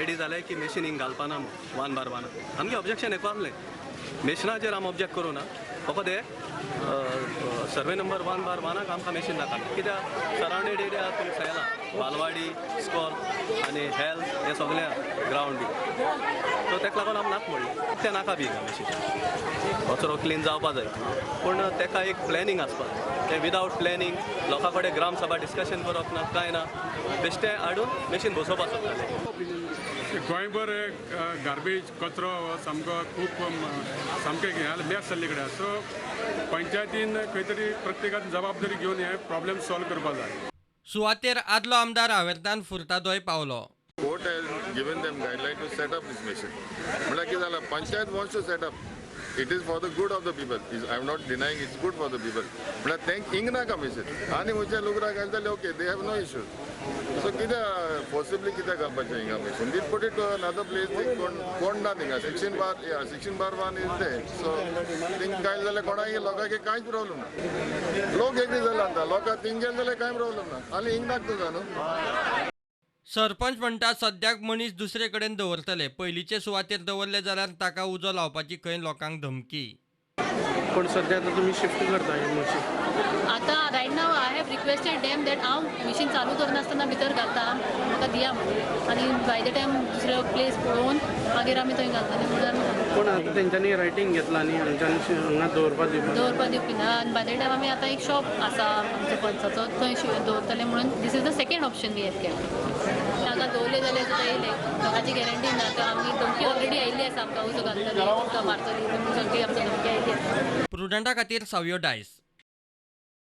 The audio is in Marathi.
रेडी जाले की मशीन हिंग घालपाना वन बार वन आमगे ऑब्जेक्शन एक वारले मशिनाचेर आम ऑब्जेक्ट करूं ना फकत हे सर्वे नंबर 1 बार 1 आमकां मशीन नाका कित्याक सरावंडेड एरिया तुमकां सांगला बालवाडी स्कॉल आनी हेल्थ हे सगळे ग्रावंड बी सो ताका लागून आमी नाका म्हणलें तें नाका बी मशीन कचरो क्लीन जावपा जाय पूण ताका एक प्लॅनिंग आसपा तें विदावट प्लॅनिंग लोकां कडेन ग्राम सभा डिस्कशन करप ना कांय ना बेश्टें हाडून मशीन बसोवपाक सोदताले गोंयभर गार्बेज कचरो सामको खूब सामकें मॅस जाल्ले कडेन सो पंचायतीन खंय तरी प्रत्येकान जबाबदारी घेवन हे प्रॉब्लेम सॉल्व करपाक जाय. सुवातेर आदलो आमदार आवेर्तान फुर्तादोय पावलो. Court has given them guideline to set up this mission. But like that, Panchayat wants to set up. It is for the good of the people. I am not denying it's good for the people. But I think Ingna commission. Ani mucha logra galtale okay, they have no issue. So kida possibly kida galpa chayinga mission. They put it to another place. They kon na dinga. Section bar 1 is there. So think galtale kona ye loga ke kai problem na. Log agree zalanda. Loga think galtale kai problem na. Ali Ingna to jano. Sarpanch म्हणटा सद्याक मनीस दुसरे कडेन दवरतले पयलींचे सुवातेर दवरले जाल्यार ताका उजो लावपाची खंय लोकांक धमकी. पण सध्या आता तुम्ही शिफ्ट करता मशीन आता right now I have requested them that हांव मशीन चालू करनासतना भितर घालता म्हाका दिया म्हणून आनी बाय द टायम दुसरो प्लेस पळोवन मागीर आमी थंय घालतले म्हणून. पण आता तेंच्यांनी रायटिंग घेतला न्ही हांगा दवरपाक दिवपी ना आनी बाय द टायम आमी आतां एक शॉप आसा आमच्या पंचाचो थंय दवरतले म्हणून this is the second option we have kept. हांगा दवरले जाल्यार सुद्दां येयले लोकांची गॅरंटी ना तर आमी धमकी ऑलरेडी आयिल्ली आसा आमकां उजो घालतली तुमकां मारतली तुमकां सगळी आमकां धमकी आयिल्ली आसा. प्रुडंटा खातीर सावयो डायस.